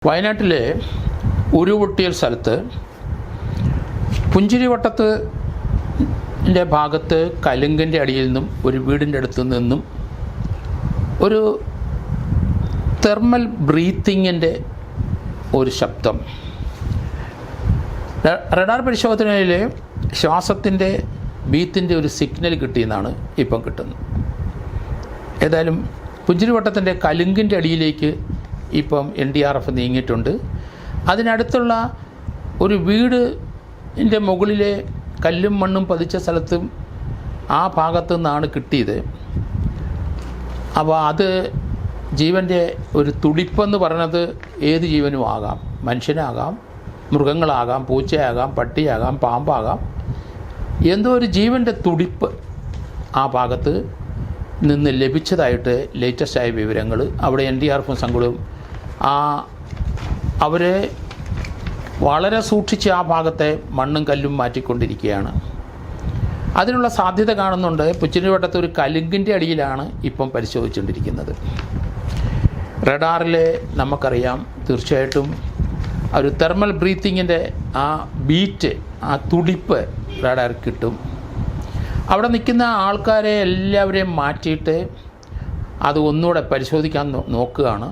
വയനാട്ടിലെ ഉരുപൊട്ടിയ സ്ഥലത്ത് പുഞ്ചിരിവട്ടത്തിൻ്റെ ഭാഗത്ത് കലുങ്കിൻ്റെ അടിയിൽ നിന്നും ഒരു വീടിൻ്റെ അടുത്ത് നിന്നും ഒരു തെർമൽ ബ്രീത്തിങ്ങിൻ്റെ ഒരു ശബ്ദം. റഡാർ പരിശോധനയിൽ ശ്വാസത്തിൻ്റെ ബീത്തിൻ്റെ ഒരു സിഗ്നൽ കിട്ടിയെന്നാണ് ഇപ്പം കിട്ടുന്നത്. ഏതായാലും പുഞ്ചിരിവട്ടത്തിൻ്റെ കലുങ്കിൻ്റെ അടിയിലേക്ക് ഇപ്പം NDRF നീങ്ങിയിട്ടുണ്ട്. അതിനടുത്തുള്ള ഒരു വീടിൻ്റെ മുകളിലെ കല്ലും മണ്ണും പതിച്ച സ്ഥലത്തും ആ ഭാഗത്തു നിന്നാണ് കിട്ടിയത്. അപ്പോൾ അത് ജീവൻ്റെ ഒരു തുടിപ്പെന്ന് പറയുന്നത് ഏത് ജീവനും ആകാം. മനുഷ്യനാകാം, മൃഗങ്ങളാകാം, പൂച്ചയാകാം, പട്ടിയാകാം, പാമ്പാകാം. എന്തോ ഒരു ജീവൻ്റെ തുടിപ്പ് ആ ഭാഗത്ത് നിന്ന് ലഭിച്ചതായിട്ട് ലേറ്റസ്റ്റായ വിവരങ്ങൾ. അവിടെ NDRF സംഘവും അവരെ വളരെ സൂക്ഷിച്ച് ആ ഭാഗത്തെ മണ്ണും കല്ലും മാറ്റിക്കൊണ്ടിരിക്കുകയാണ്. അതിനുള്ള സാധ്യത കാണുന്നുണ്ട്. പുഞ്ചിരിവട്ടത്ത് ഒരു കലുങ്കിൻ്റെ അടിയിലാണ് ഇപ്പം പരിശോധിച്ചുകൊണ്ടിരിക്കുന്നത്. റഡാറിൽ നമുക്കറിയാം തീർച്ചയായിട്ടും ഒരു തെർമൽ ബ്രീത്തിങ്ങിൻ്റെ ആ ബീറ്റ്, ആ തുടിപ്പ് റഡാർ കിട്ടും. അവിടെ നിൽക്കുന്ന ആൾക്കാരെ എല്ലാവരെയും മാറ്റിയിട്ട് അത് ഒന്നുകൂടെ പരിശോധിക്കാൻ നോക്കുകയാണ്.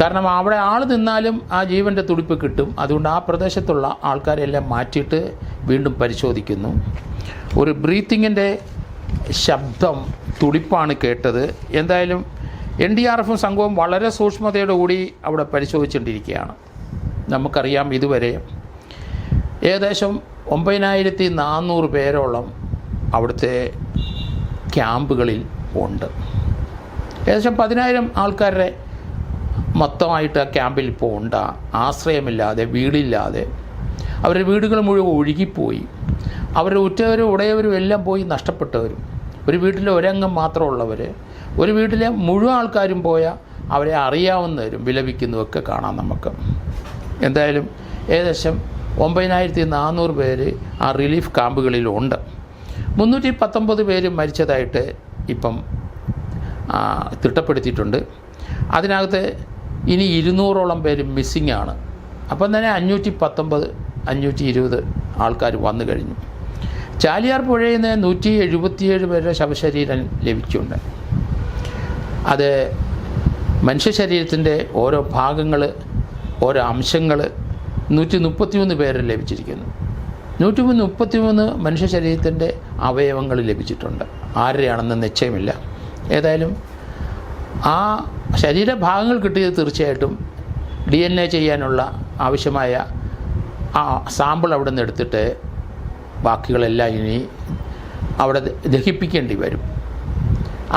കാരണം അവിടെ ആൾ നിന്നാലും ആ ജീവൻ്റെ തുടിപ്പ് കിട്ടും. അതുകൊണ്ട് ആ പ്രദേശത്തുള്ള ആൾക്കാരെല്ലാം മാറ്റിയിട്ട് വീണ്ടും പരിശോധിക്കുന്നു. ഒരു ബ്രീത്തിങ്ങിൻ്റെ ശബ്ദം, തുടിപ്പാണ് കേട്ടത്. എന്തായാലും NDRF സംഘവും വളരെ സൂക്ഷ്മതയോടുകൂടി അവിടെ പരിശോധിച്ചുകൊണ്ടിരിക്കുകയാണ്. നമുക്കറിയാം ഇതുവരെ ഏകദേശം 9400 പേരോളം അവിടുത്തെ ക്യാമ്പുകളിൽ ഉണ്ട്. ഏകദേശം 10,000 ആൾക്കാരുടെ മൊത്തമായിട്ട് ആ ക്യാമ്പിൽ ഇപ്പോൾ ഉണ്ട്. ആശ്രയമില്ലാതെ, വീടില്ലാതെ, അവരുടെ വീടുകൾ മുഴുവൻ ഒഴുകിപ്പോയി. അവരുടെ ഉറ്റവരും ഉടയവരും എല്ലാം പോയി നഷ്ടപ്പെട്ടവരും, ഒരു വീട്ടിലെ ഒരംഗം മാത്രമുള്ളവർ, ഒരു വീട്ടിലെ മുഴുവൻ ആൾക്കാരും പോയ അവരെ അറിയാവുന്നവരും വിലപിക്കുന്നതൊക്കെ കാണാം നമുക്ക്. എന്തായാലും ഏകദേശം 9400 പേര് ആ റിലീഫ് ക്യാമ്പുകളിലുണ്ട്. 319 പേര് മരിച്ചതായിട്ട് ഇപ്പം തിട്ടപ്പെടുത്തിയിട്ടുണ്ട്. അതിനകത്ത് ഇനി 200ഓളം പേര് മിസ്സിംഗ് ആണ്. അപ്പം തന്നെ 519, 520 ആൾക്കാർ വന്നു കഴിഞ്ഞു. ചാലിയാർ പുഴയിൽ നിന്ന് 177 പേരുടെ ശവശരീരം ലഭിച്ചിട്ടുണ്ട്. അത് മനുഷ്യ ശരീരത്തിൻ്റെ ഓരോ ഭാഗങ്ങൾ, ഓരോ അംശങ്ങൾ 133 പേര് ലഭിച്ചിരിക്കുന്നു. 133 മനുഷ്യ ശരീരത്തിൻ്റെ അവയവങ്ങൾ ലഭിച്ചിട്ടുണ്ട്. ആരുടെയാണെന്ന് നിശ്ചയമില്ല. ഏതായാലും ആ ശരീരഭാഗങ്ങൾ കിട്ടിയത് തീർച്ചയായിട്ടും DNA ചെയ്യാനുള്ള ആവശ്യമായ ആ സാമ്പിൾ അവിടെ നിന്ന് എടുത്തിട്ട് ബാക്കികളെല്ലാം ഇനി അവിടെ ദഹിപ്പിക്കേണ്ടി വരും.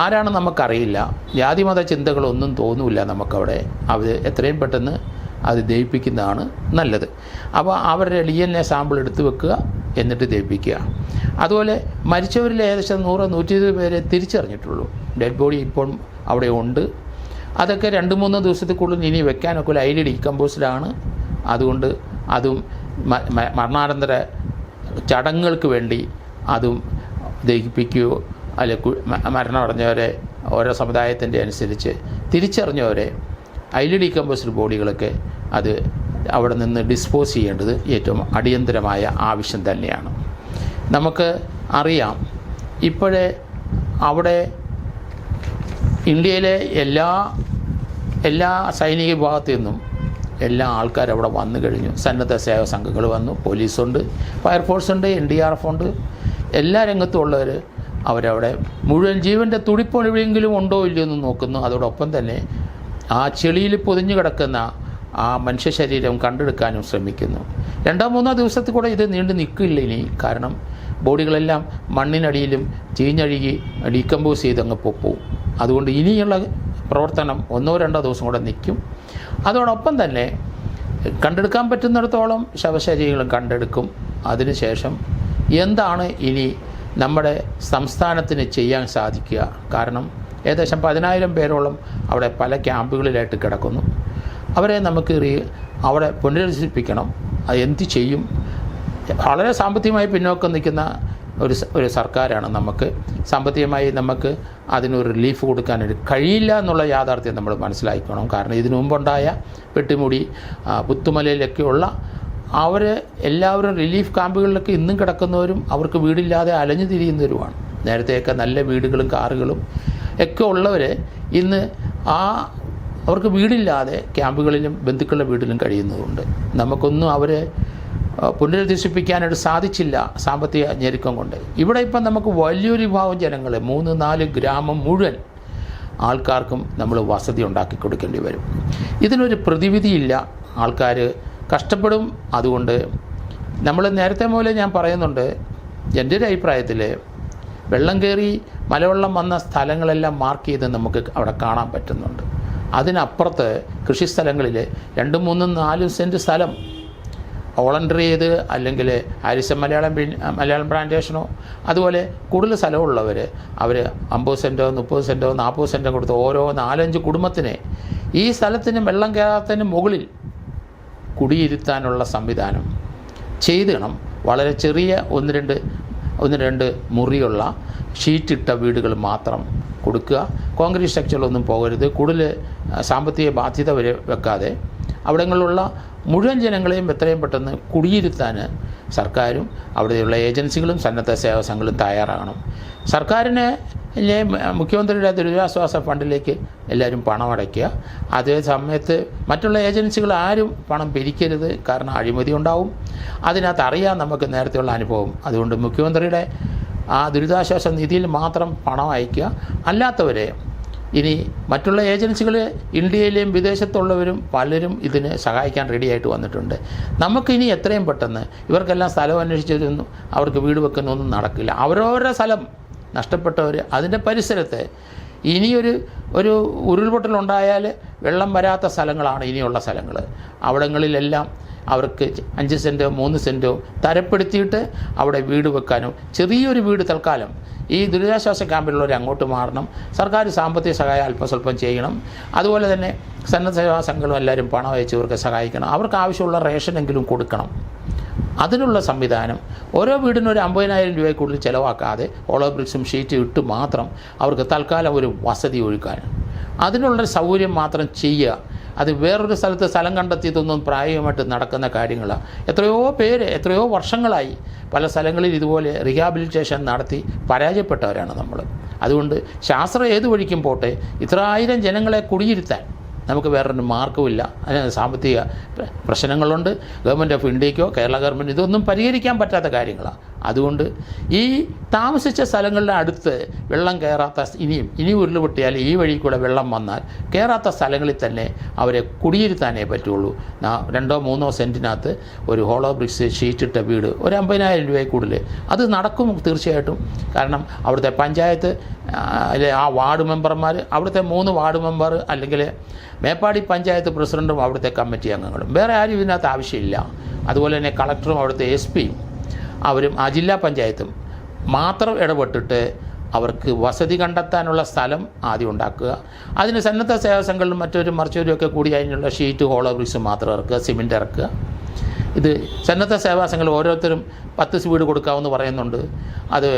ആരാണെന്ന് നമുക്കറിയില്ല. ജാതിമത ചിന്തകളൊന്നും തോന്നില്ല നമുക്കവിടെ. അവർ എത്രയും പെട്ടെന്ന് അത് ദഹിപ്പിക്കുന്നതാണ് നല്ലത്. അപ്പോൾ അവരുടെ DNA സാമ്പിൾ എടുത്തു വെക്കുക, എന്നിട്ട് ദഹിപ്പിക്കുക. അതുപോലെ മരിച്ചവരിൽ ഏകദേശം 100-120 പേരെ തിരിച്ചറിഞ്ഞിട്ടുള്ളൂ. ഡെഡ് ബോഡി ഇപ്പം അവിടെ ഉണ്ട്. അതൊക്കെ 2-3 ദിവസത്തേക്കുള്ളിൽ ഇനി വെക്കാനൊക്കെ അതിൽ ഡീകമ്പോസ്ഡാണ്. അതുകൊണ്ട് അതും മരണാനന്തര ചടങ്ങുകൾക്ക് വേണ്ടി അതും ദഹിപ്പിക്കുകയോ അല്ലെങ്കിൽ മരണമടഞ്ഞവരെ ഓരോ സമുദായത്തിൻ്റെ അനുസരിച്ച് തിരിച്ചറിഞ്ഞവരെ അതിൽ ഡീകമ്പോസ്ഡ് ബോഡികളൊക്കെ അത് അവിടെ നിന്ന് ഡിസ്പോസ് ചെയ്യേണ്ടത് ഏറ്റവും അടിയന്തരമായ ആവശ്യം തന്നെയാണ്. നമുക്ക് അറിയാം ഇപ്പോഴേ അവിടെ ഇന്ത്യയിലെ എല്ലാ സൈനിക വിഭാഗത്തിൽ നിന്നും എല്ലാ ആൾക്കാരും അവിടെ വന്നു കഴിഞ്ഞു. സന്നദ്ധ സേവക സംഘങ്ങൾ വന്നു, പോലീസുണ്ട്, ഫയർഫോഴ്സുണ്ട്, NDRF ഉണ്ട്. എല്ലാ രംഗത്തും ഉള്ളവർ അവരവിടെ മുഴുവൻ ജീവൻ്റെ തുടിപ്പൊഴിവെങ്കിലും ഉണ്ടോ ഇല്ലയോ എന്ന് നോക്കുന്നു. അതോടൊപ്പം തന്നെ ആ ചെളിയിൽ പൊതിഞ്ഞു കിടക്കുന്ന ആ മനുഷ്യ ശരീരം കണ്ടെടുക്കാനും ശ്രമിക്കുന്നു. 2-3 ദിവസത്തിൽ കൂടെ ഇത് നീണ്ടു നിൽക്കില്ല ഇനി. കാരണം ബോഡികളെല്ലാം മണ്ണിനടിയിലും ചീഞ്ഞഴുകി ഡീകമ്പോസ് ചെയ്തങ്ങ് പോവും. അതുകൊണ്ട് ഇനിയുള്ള പ്രവർത്തനം 1-2 ദിവസം കൂടെ നിൽക്കും. അതോടൊപ്പം തന്നെ കണ്ടെടുക്കാൻ പറ്റുന്നിടത്തോളം ശവശരീരങ്ങളും കണ്ടെടുക്കും. അതിനുശേഷം എന്താണ് ഇനി നമ്മുടെ സംസ്ഥാനത്തിന് ചെയ്യാൻ സാധിക്കുക? കാരണം ഏകദേശം 10,000 പേരോളം അവിടെ പല ക്യാമ്പുകളിലായിട്ട് കിടക്കുന്നു. അവരെ നമുക്ക് അവിടെ പുനരധിവസിപ്പിക്കണം. അത് എന്ത് ചെയ്യും? വളരെ സാമ്പത്തികമായി പിന്നോക്കം നിൽക്കുന്ന ഒരു സർക്കാരാണ്. നമുക്ക് സാമ്പത്തികമായി നമുക്ക് അതിനൊരു റിലീഫ് കൊടുക്കാനൊരു കഴിയില്ല എന്നുള്ള യാഥാർത്ഥ്യം നമ്മൾ മനസ്സിലാക്കണം. കാരണം ഇതിനു മുമ്പുണ്ടായ പെട്ടിമുടി, പുത്തുമലയിലൊക്കെയുള്ള അവർ എല്ലാവരും റിലീഫ് ക്യാമ്പുകളിലൊക്കെ ഇന്നും കിടക്കുന്നവരും അവർക്ക് വീടില്ലാതെ അലഞ്ഞു തിരിയുന്നവരുമാണ്. നേരത്തെയൊക്കെ നല്ല വീടുകളും കാറുകളും ഒക്കെ ഉള്ളവർ ഇന്ന് അവർക്ക് വീടില്ലാതെ ക്യാമ്പുകളിലും ബന്ധുക്കളുടെ വീട്ടിലും കഴിയുന്നതുണ്ട്. നമുക്കൊന്നും അവരെ പുനരധിവസിപ്പിക്കാനായിട്ട് സാധിച്ചില്ല സാമ്പത്തിക ഞെരുക്കം കൊണ്ട്. ഇവിടെ ഇപ്പം നമുക്ക് വലിയൊരു വിഭാഗം ജനങ്ങൾ 3-4 ഗ്രാമം മുഴുവൻ ആൾക്കാർക്കും നമ്മൾ വസതി ഉണ്ടാക്കി കൊടുക്കേണ്ടി വരും. ഇതിനൊരു പ്രതിവിധിയില്ല. ആൾക്കാർ കഷ്ടപ്പെടും. അതുകൊണ്ട് നമ്മൾ നേരത്തെ മുതലേ ഞാൻ പറയുന്നുണ്ട്, എൻ്റെ ഒരു അഭിപ്രായത്തിൽ വെള്ളം കയറി മലവെള്ളം വന്ന സ്ഥലങ്ങളെല്ലാം മാർക്ക് ചെയ്ത് നമുക്ക് അവിടെ കാണാൻ പറ്റുന്നുണ്ട്. അതിനപ്പുറത്ത് കൃഷിസ്ഥലങ്ങളിൽ 2, 3, 4 സെൻറ്റ് സ്ഥലം വോളണ്ടർ ചെയ്ത് അല്ലെങ്കിൽ ഹാരിസൺ മലയാളം പ്ലാന്റേഷനോ അതുപോലെ കൂടുതൽ സ്ഥലമുള്ളവർ അവർ 50 സെൻറ്റോ 30 സെൻറ്റോ 40 സെൻറ്റോ കൊടുത്ത് ഓരോ 4-5 കുടുംബത്തിന് ഈ സ്ഥലത്തിന് വെള്ളം കയറാത്തതിന് മുകളിൽ കുടിയിരുത്താനുള്ള സംവിധാനം ചെയ്തിടണം. വളരെ ചെറിയ 1-2 മുറിയുള്ള ഷീറ്റിട്ട വീടുകൾ മാത്രം കൊടുക്കുക. കോൺക്രീറ്റ് സ്ട്രക്ചറിലൊന്നും പോകരുത്. കൂടുതൽ സാമ്പത്തിക ബാധ്യത വരെ വെക്കാതെ അവിടങ്ങളിലുള്ള മുഴുവൻ ജനങ്ങളെയും എത്രയും പെട്ടെന്ന് കുടിയിരുത്താൻ സർക്കാരും അവിടെയുള്ള ഏജൻസികളും സന്നദ്ധ സേവാ സംഘങ്ങളും തയ്യാറാകണം. സർക്കാരിന് മുഖ്യമന്ത്രിയുടെ ദുരിതാശ്വാസ ഫണ്ടിലേക്ക് എല്ലാവരും പണം അടയ്ക്കുക. അതേ സമയത്ത് മറ്റുള്ള ഏജൻസികൾ ആരും പണം പിരിക്കരുത്. കാരണം അഴിമതി ഉണ്ടാവും. അതിനകത്ത് അറിയാം നമുക്ക് നേരത്തെയുള്ള അനുഭവം. അതുകൊണ്ട് മുഖ്യമന്ത്രിയുടെ ആ ദുരിതാശ്വാസ നിധിയിൽ മാത്രം പണം അയക്കുക. അല്ലാത്തവരെ ഇനി മറ്റുള്ള ഏജൻസികൾ ഇന്ത്യയിലെയും വിദേശത്തുള്ളവരും പലരും ഇതിന് സഹായിക്കാൻ റെഡിയായിട്ട് വന്നിട്ടുണ്ട്. നമുക്കിനി എത്രയും പെട്ടെന്ന് ഇവർക്കെല്ലാം സ്ഥലം അന്വേഷിച്ചതൊന്നും അവർക്ക് വീട് വെക്കുന്നൊന്നും നടക്കില്ല. അവരവരുടെ സ്ഥലം നഷ്ടപ്പെട്ടവർ അതിൻ്റെ പരിസരത്ത് ഇനിയൊരു ഉരുൾപൊട്ടലുണ്ടായാൽ വെള്ളം വരാത്ത സ്ഥലങ്ങളാണ് ഇനിയുള്ള സ്ഥലങ്ങൾ. അവിടങ്ങളിലെല്ലാം അവർക്ക് 5 സെൻറ്റോ 3 സെൻറ്റോ തരപ്പെടുത്തിയിട്ട് അവിടെ വീട് വെക്കാനും ചെറിയൊരു വീട് തൽക്കാലം ഈ ദുരിതാശ്വാസ ക്യാമ്പിലുള്ളവർ അങ്ങോട്ട് മാറണം. സർക്കാർ സാമ്പത്തിക സഹായം അല്പസ്വല്പം ചെയ്യണം. അതുപോലെ തന്നെ സന്നദ്ധ സേവാ സംഘങ്ങളും എല്ലാവരും പണം അയച്ചവർക്ക് സഹായിക്കണം. അവർക്ക് ആവശ്യമുള്ള റേഷനെങ്കിലും കൊടുക്കണം. അതിനുള്ള സംവിധാനം ഓരോ വീടിനും ഒരു 50,000 രൂപയിൽ കൂടുതൽ ചിലവാക്കാതെ ഹോളോ ബ്രിക്സും ഷീറ്റും ഇട്ട് മാത്രം അവർക്ക് തൽക്കാലം ഒരു വസതി ഒരുക്കാൻ അതിനുള്ള സൗകര്യം മാത്രം ചെയ്യുക. അത് വേറൊരു സ്ഥലത്ത് സ്ഥലം കണ്ടെത്തിയതൊന്നും പ്രായോഗികമായിട്ട് നടക്കുന്ന കാര്യങ്ങളാണ്. എത്രയോ വർഷങ്ങളായി പല സ്ഥലങ്ങളിൽ ഇതുപോലെ റീഹാബിലിറ്റേഷൻ നടത്തി പരാജയപ്പെട്ടവരാണ് നമ്മൾ. അതുകൊണ്ട് ശാസ്ത്രം ഏത് വഴിക്കും പോട്ടെ, ഇത്ര 1000 ജനങ്ങളെ കുടിയിരുത്താൻ നമുക്ക് വേറൊരു മാർഗവുമില്ല. അതിന് സാമ്പത്തിക പ്രശ്നങ്ങളുണ്ട്. ഗവൺമെൻറ് ഓഫ് ഇന്ത്യക്കോ കേരള ഗവൺമെൻറ് ഇതൊന്നും പരിഹരിക്കാൻ പറ്റാത്ത കാര്യങ്ങളാണ്. അതുകൊണ്ട് ഈ താമസിച്ച സ്ഥലങ്ങളുടെ അടുത്ത് വെള്ളം കയറാത്ത ഇനി ഉരുളുപൊട്ടിയാൽ ഈ വഴി കൂടെ വെള്ളം വന്നാൽ കയറാത്ത സ്ഥലങ്ങളിൽ തന്നെ അവരെ കുടിയിരുത്താനേ പറ്റുള്ളൂ. 2-3 സെൻറ്റിനകത്ത് ഒരു ഹോളോ ബ്രിക്സ് ഷീറ്റിട്ട വീട് ഒരു 50,000 രൂപയിൽ കൂടുതൽ അത് നടക്കും തീർച്ചയായിട്ടും. കാരണം അവിടുത്തെ പഞ്ചായത്ത് ആ വാർഡ് മെമ്പർമാർ, അവിടുത്തെ 3 വാർഡ് മെമ്പർ അല്ലെങ്കിൽ മേപ്പാടി പഞ്ചായത്ത് പ്രസിഡൻറ്റും അവിടുത്തെ കമ്മിറ്റി അംഗങ്ങളും, വേറെ ആരും ഇതിനകത്ത് ആവശ്യമില്ല. അതുപോലെ തന്നെ കളക്ടറും അവിടുത്തെ SP അവരും ആ ജില്ലാ പഞ്ചായത്തും മാത്രം ഇടപെട്ടിട്ട് അവർക്ക് വസതി കണ്ടെത്താനുള്ള സ്ഥലം ആദ്യം ഉണ്ടാക്കുക. അതിന് സന്നദ്ധ സേവാ സംഘങ്ങളും മറിച്ചവരും ഒക്കെ കൂടി അതിനുള്ള ഷീറ്റ് ഹോളോ ബ്രിക്സ് മാത്രം ഇറക്കുക, സിമെൻറ്റ് ഇറക്കുക. ഇത് സന്നദ്ധ സേവാ സംഘങ്ങൾ ഓരോരുത്തരും 10 വീട് കൊടുക്കാമെന്ന് പറയുന്നുണ്ട്. അത്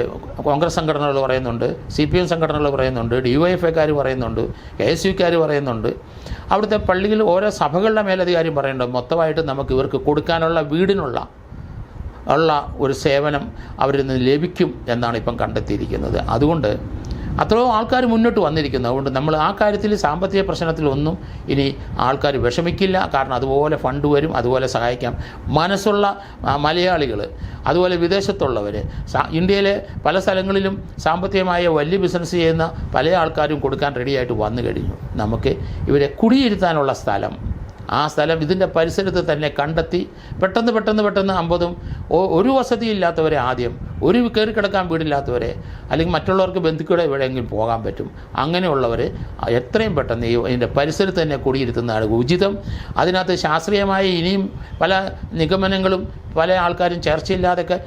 കോൺഗ്രസ് സംഘടനകൾ പറയുന്നുണ്ട്, CPM സംഘടനകൾ പറയുന്നുണ്ട്, DYFIക്കാർ പറയുന്നുണ്ട്, KSUക്കാർ പറയുന്നുണ്ട്. അവിടുത്തെ പള്ളിയിൽ ഓരോ സഭകളുടെ മേലധികാരിയും പറയുന്നുണ്ട്. മൊത്തമായിട്ട് നമുക്ക് ഇവർക്ക് കൊടുക്കാനുള്ള വീടിനുള്ള ഒരു സേവനം അവരിൽ നിന്ന് ലഭിക്കും എന്നാണ് ഇപ്പം കണ്ടെത്തിയിരിക്കുന്നത്. അതുകൊണ്ട് അത്രയോ ആൾക്കാർ മുന്നോട്ട് വന്നിരിക്കുന്നു. അതുകൊണ്ട് നമ്മൾ ആ കാര്യത്തിൽ സാമ്പത്തിക പ്രശ്നത്തിലൊന്നും ഇനി ആൾക്കാർ വിഷമിക്കില്ല. കാരണം അതുപോലെ ഫണ്ട് വരും, അതുപോലെ സഹായിക്കാം. മനസ്സുള്ള മലയാളികൾ, അതുപോലെ വിദേശത്തുള്ളവർ, ഇന്ത്യയിലെ പല സ്ഥലങ്ങളിലും സാമ്പത്തികമായ വലിയ ബിസിനസ് ചെയ്യുന്ന പല ആൾക്കാരും കൊടുക്കാൻ റെഡിയായിട്ട് വന്നു കഴിഞ്ഞു. നമുക്ക് ഇവരെ കുടിയിരുത്താനുള്ള സ്ഥലം, ആ സ്ഥലം ഇതിൻ്റെ പരിസരത്ത് തന്നെ കണ്ടെത്തി പെട്ടെന്ന് 50 ഒരു വസതിയില്ലാത്തവരെ ആദ്യം, ഒരു കയറി കിടക്കാൻ വീടില്ലാത്തവരെ, അല്ലെങ്കിൽ മറ്റുള്ളവർക്ക് ബന്ധുക്കളുടെ എവിടെയെങ്കിലും പോകാൻ പറ്റും, അങ്ങനെയുള്ളവർ എത്രയും പെട്ടെന്ന് ഇതിൻ്റെ പരിസരത്ത് തന്നെ കുടിയിരുത്തുന്നതാണ് ഉചിതം. അതിനകത്ത് ശാസ്ത്രീയമായി ഇനിയും പല നിഗമനങ്ങളും പല ആൾക്കാരും ചർച്ചയില്ലാതൊക്കെ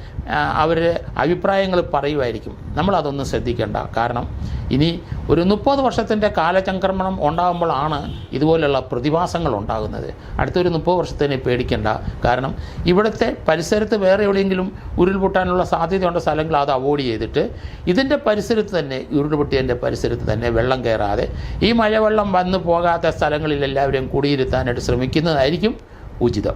അവരുടെ അഭിപ്രായങ്ങൾ പറയുമായിരിക്കും. നമ്മളതൊന്നും ശ്രദ്ധിക്കേണ്ട. കാരണം ഇനി ഒരു 30 വർഷത്തിൻ്റെ കാലചംക്രമണം ഉണ്ടാകുമ്പോഴാണ് ഇതുപോലെയുള്ള പ്രതിഭാസങ്ങൾ ഉണ്ടാകുന്നത്. അടുത്തൊരു 30 വർഷത്തിന് പേടിക്കേണ്ട. കാരണം ഇവിടുത്തെ പരിസരത്ത് വേറെ എവിടെയെങ്കിലും ഉരുൾപൊട്ടാനുള്ള സാധ്യത സാധ്യതയുള്ള സ്ഥലങ്ങൾ അത് അവോയ്ഡ് ചെയ്തിട്ട് ഇതിൻ്റെ പരിസരത്ത് തന്നെ, ഉരുൾപൊട്ടിയതിൻ്റെ പരിസരത്ത് തന്നെ വെള്ളം കയറാതെ ഈ മഴവെള്ളം വന്നു പോകാത്ത സ്ഥലങ്ങളിൽ എല്ലാവരെയും കുടിയിരുത്താനായിട്ട് ശ്രമിക്കുന്നതായിരിക്കും ഉചിതം.